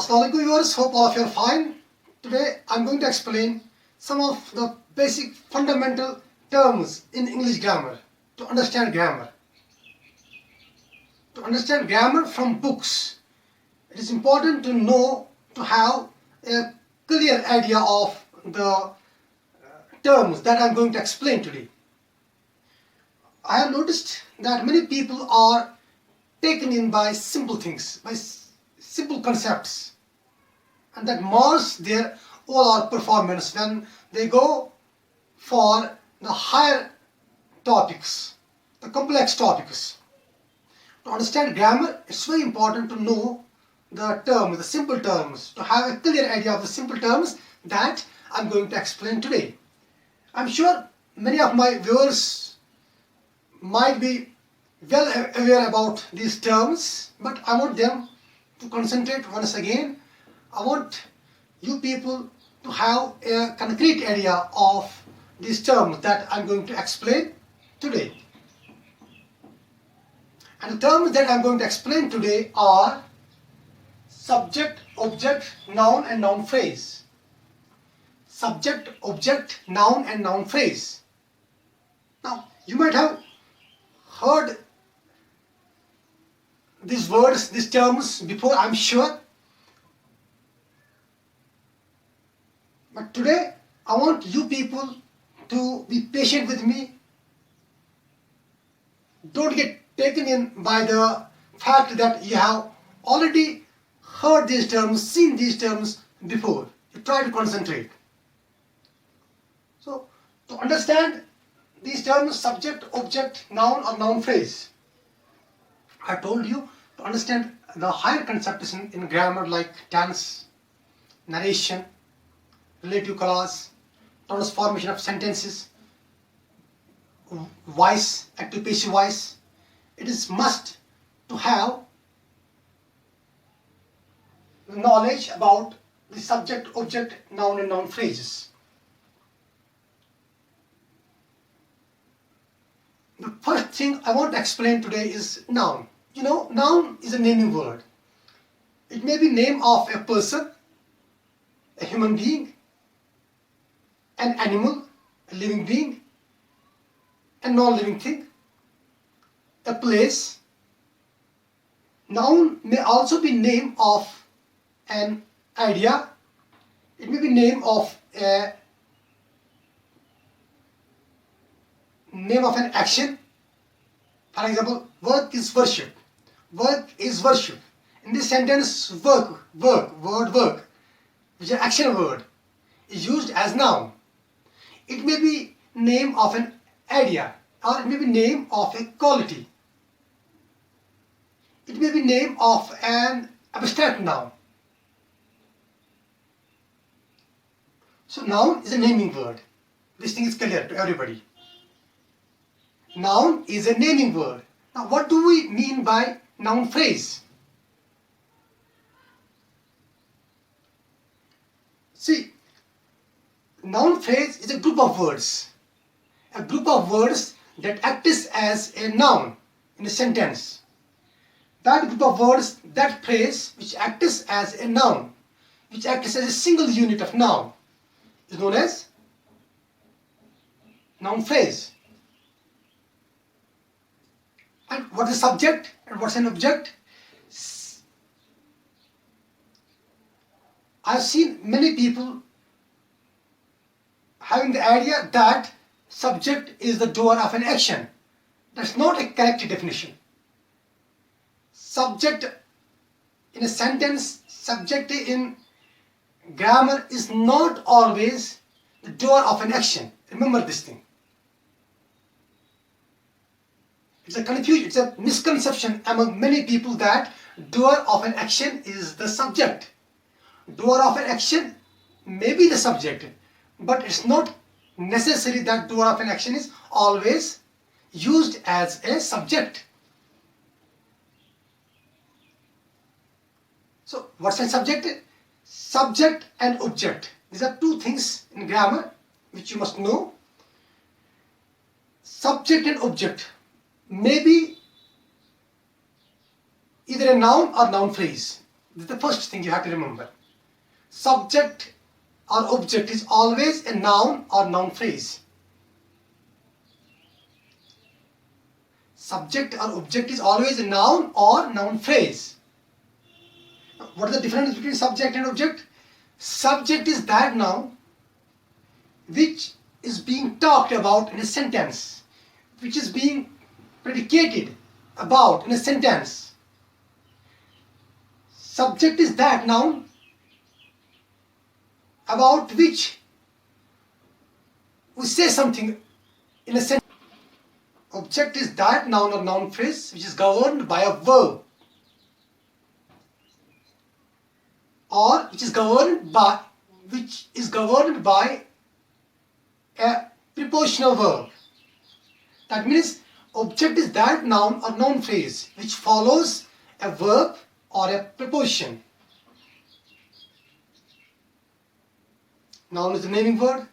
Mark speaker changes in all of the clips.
Speaker 1: Assalamualaikum viewers, hope all of you are fine. Today I am going to explain some of the basic fundamental terms in English grammar to understand grammar. To understand grammar from books, it is important to know, to have a clear idea of the terms that I am going to explain today. I have noticed that many people are taken in by simple things, by simple concepts, and that mars their overall performance when they go for the higher topics, the complex topics. To understand grammar, it's very important to know the terms, the simple terms, to have a clear idea of the simple terms that I'm going to explain today. I'm sure many of my viewers might be well aware about these terms, but I want them to concentrate once again. I want you people to have a concrete idea of these terms that I'm going to explain today. And the terms that I'm going to explain today are subject, object, noun and noun phrase. Subject, object, noun and noun phrase. Now, you might have heard these words, these terms before, I'm sure. But today, I want you people to be patient with me. Don't get taken in by the fact that you have already heard these terms, seen these terms before. You try to concentrate. So, to understand these terms, subject, object, noun or noun phrase, I told you to understand the higher concepts in grammar like tense, narration, relative clause, transformation of sentences, voice, active passive voice. It is must to have knowledge about the subject, object, noun and noun phrases. The first thing I want to explain today is noun. You know, noun is a naming word. It may be name of a person, a human being, an animal, a living being, a non-living thing, a place. Noun may also be name of an idea. It may be name of an action. For example, work is worship. Work is worship. In this sentence, work, work, which is an action word, is used as noun. It may be name of an idea, or it may be name of a quality. It may be name of an abstract noun. So noun is a naming word. This thing is clear to everybody. Noun is a naming word. Now what do we mean by noun phrase? See, noun phrase is a group of words. A group of words that acts as a noun in a sentence. That group of words, that phrase which acts as a noun, which acts as a single unit of noun, is known as noun phrase. And what is subject and what's an object? I've seen many people having the idea that subject is the doer of an action. That's not a correct definition. Subject in a sentence, subject in grammar is not always the doer of an action. Remember this thing. It's a confusion, it's a misconception among many people that doer of an action is the subject. Doer of an action may be the subject, but it's not necessary that doer of an action is always used as a subject. So what's a subject? Subject and object. These are two things in grammar which you must know. Subject and object may be either a noun or noun phrase. This is the first thing you have to remember. Subject or object is always a noun or noun phrase. Subject or object is always a noun or noun phrase. What is the difference between subject and object? Subject is that noun which is being talked about in a sentence, which is being predicated about in a sentence. Subject is that noun about which we say something in a sentence. Object is that noun or noun phrase which is governed by a verb, or which is governed by a prepositional verb. That means object is that noun or noun phrase which follows a verb or a preposition. Noun is the naming word.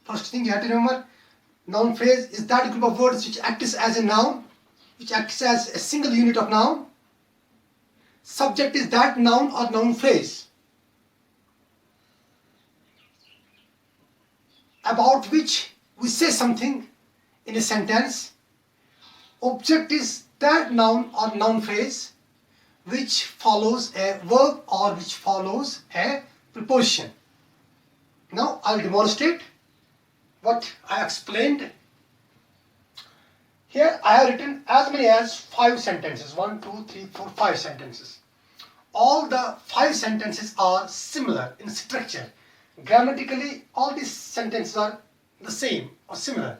Speaker 1: First thing you have to remember, noun phrase is that group of words which acts as a noun, which acts as a single unit of noun. Subject is that noun or noun phrase about which we say something in a sentence. Object is that noun or noun phrase which follows a verb or which follows a preposition. Now I'll demonstrate what I explained. Here I have written as many as 5 sentences. 1, 2, 3, 4, 5 sentences. All the 5 sentences are similar in structure. Grammatically, all these sentences are the same or similar.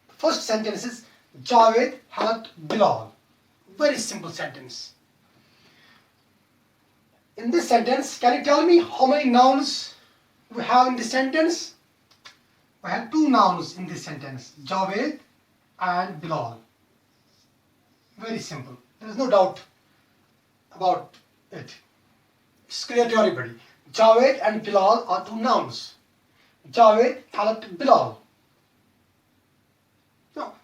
Speaker 1: First sentence is Javed helped Bilal. Very simple sentence. In this sentence, can you tell me how many nouns we have in this sentence? We have 2 nouns in this sentence, Javed and Bilal. Very simple. There is no doubt about it. It's clear to everybody. Javed and Bilal are 2 nouns. Javed helped Bilal. Now,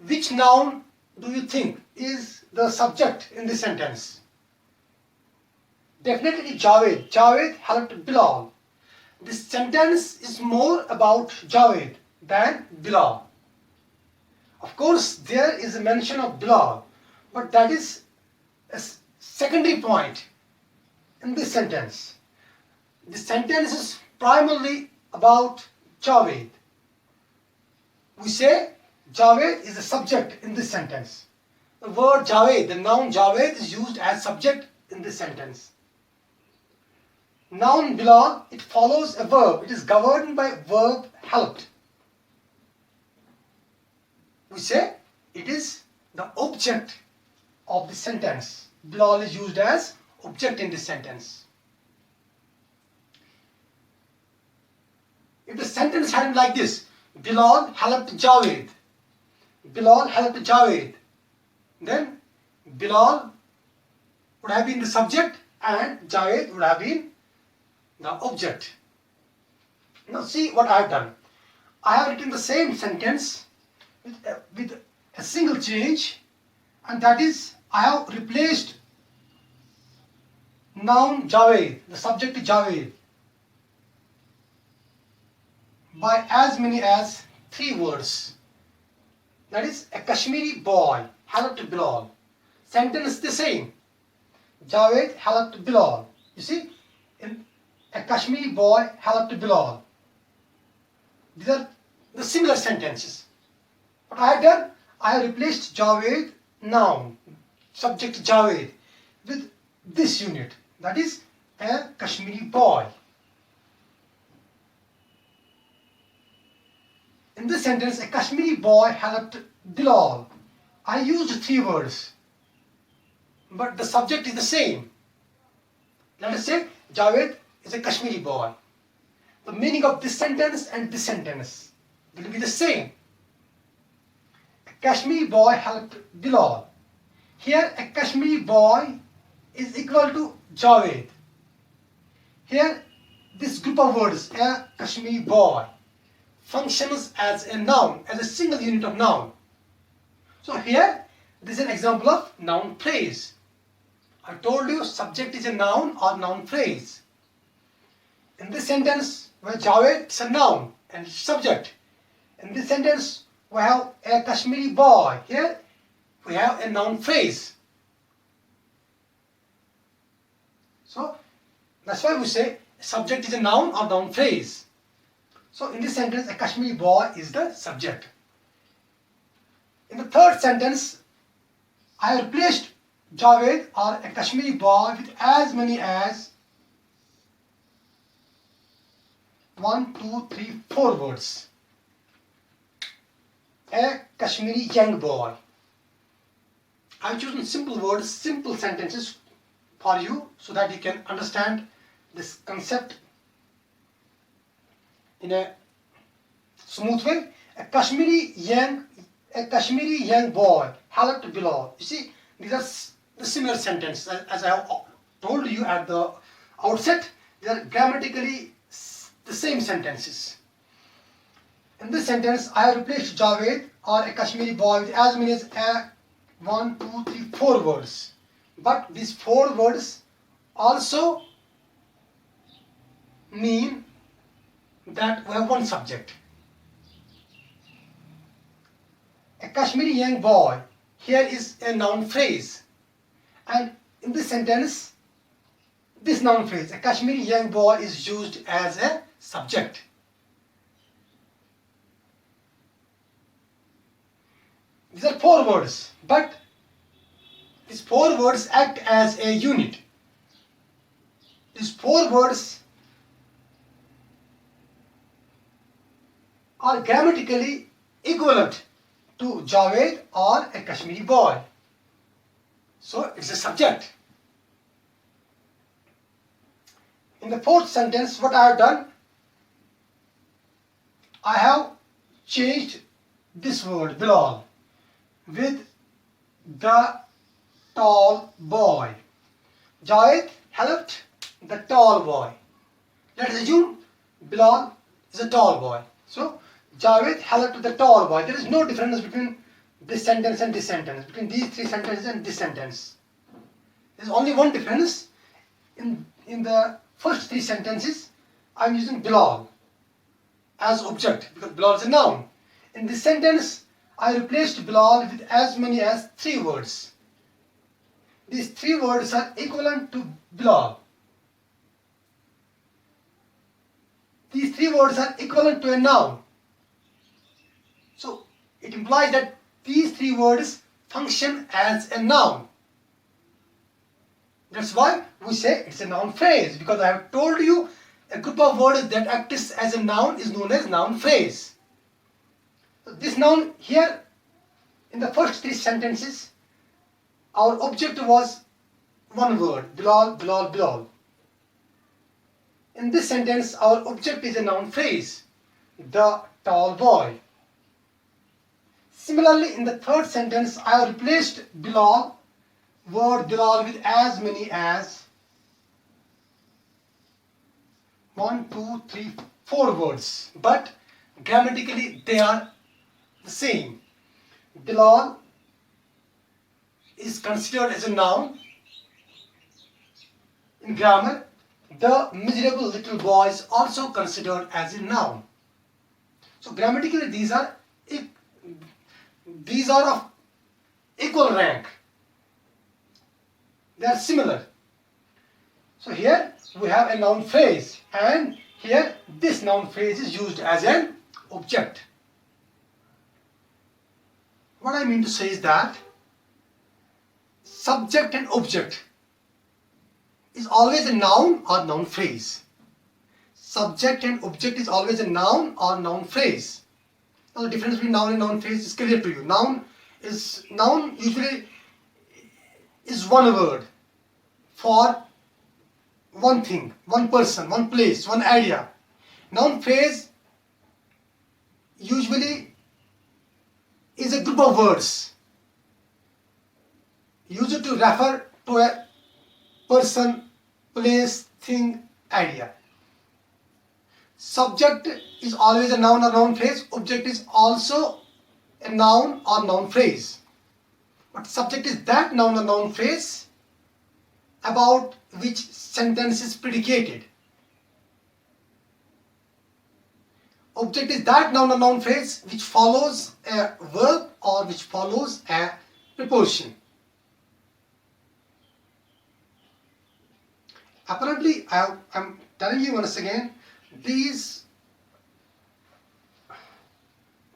Speaker 1: which noun do you think is the subject in this sentence? Definitely Javed. Javed helped Bilal. This sentence is more about Javed than Bilal. Of course, there is a mention of Bilal, but that is a secondary point in this sentence. This sentence is primarily about Javed. We say Javed is the subject in this sentence. The word Javed, the noun Javed, is used as subject in this sentence. Noun Bilal, it follows a verb. It is governed by verb helped. We say it is the object of the sentence. Bilal is used as object in this sentence. If the sentence had been like this, Bilal helped Javed, Bilal helped Javed, then Bilal would have been the subject and Javed would have been the object. Now see what I have done. I have written the same sentence with a single change, and that is I have replaced noun Javed, the subject Javed, by as many as 3 words. That is, a Kashmiri boy helped Bilal. Sentence the same. Javed helped Bilal. You see, a Kashmiri boy helped Bilal. These are the similar sentences. What I have done, I have replaced Javed, noun, subject Javed, with this unit. That is, a Kashmiri boy. In this sentence, a Kashmiri boy helped Bilal. I used 3 words, but the subject is the same. Let us say Javed is a Kashmiri boy. The meaning of this sentence and this sentence will be the same. A Kashmiri boy helped Bilal. Here, a Kashmiri boy is equal to Javed. Here, this group of words, a Kashmiri boy, functions as a noun, as a single unit of noun. So here, this is an example of noun phrase. I told you subject is a noun or noun phrase. In this sentence, where Javed is a noun and subject. In this sentence, we have a Kashmiri boy. Here, we have a noun phrase. So, that's why we say subject is a noun or noun phrase. So, in this sentence, a Kashmiri boy is the subject. In the third sentence, I have replaced Javed or a Kashmiri boy with as many as 1, 2, 3, 4 words. A Kashmiri young boy. I have chosen simple words, simple sentences for you so that you can understand this concept in a smooth way. A Kashmiri young boy helped Bilal. You see, these are the similar sentences as I have told you at the outset. They are grammatically the same sentences. In this sentence, I have replaced Javed or a Kashmiri boy with as many as 1, 2, 3, 4 words. But these 4 words also mean that we have one subject. A Kashmiri young boy here is a noun phrase, and in this sentence, this noun phrase, a Kashmiri young boy, is used as a subject. These are 4 words, but these 4 words act as a unit. These 4 words are grammatically equivalent to Javed or a Kashmiri boy. So it's a subject. In the fourth sentence, what I have done, I have changed this word, Bilal, with the tall boy. Javed helped the tall boy. Let us assume Bilal is a tall boy. So Javed helped the tall boy. There is no difference between this sentence and this sentence, between these 3 sentences and this sentence. There is only one difference. In the first 3 sentences, I am using Bilal as object because Bilal is a noun. In this sentence, I replaced Bilal with as many as 3 words. These 3 words are equivalent to Bilal. These 3 words are equivalent to a noun. So it implies that these 3 words function as a noun. That's why we say it's a noun phrase, because I have told you a group of words that acts as a noun is known as noun phrase. So this noun here, in the first 3 sentences, our object was one word, Bilal, Bilal, Bilal. In this sentence, our object is a noun phrase, the tall boy. Similarly, in the third sentence, I have replaced Bilal, word Bilal, with as many as 1, 2, 3, 4 words. But grammatically, they are the same. Bilal is considered as a noun in grammar. The miserable little boy is also considered as a noun. So grammatically, these are of equal rank. They are similar. So here we have a noun phrase, and here this noun phrase is used as an object. What I mean to say is that subject and object is always a noun or noun phrase. Subject and object is always a noun or noun phrase. Now the difference between noun and noun phrase is clear to you. Noun usually is one word for one thing, one person, one place, one idea. Noun phrase usually is a group of words used to refer to a person, place, thing, idea. Subject is always a noun or noun phrase. Object is also a noun or noun phrase. But subject is that noun or noun phrase about which sentence is predicated. Object is that noun or noun phrase which follows a verb or which follows a preposition. Apparently, I'm telling you once again, these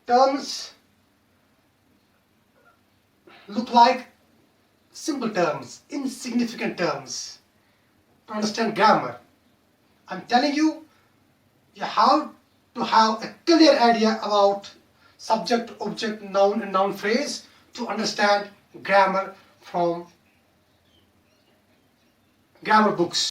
Speaker 1: terms look like simple terms, insignificant terms to understand grammar. I'm telling you, you have to have a clear idea about subject, object, noun and noun phrase to understand grammar from grammar books.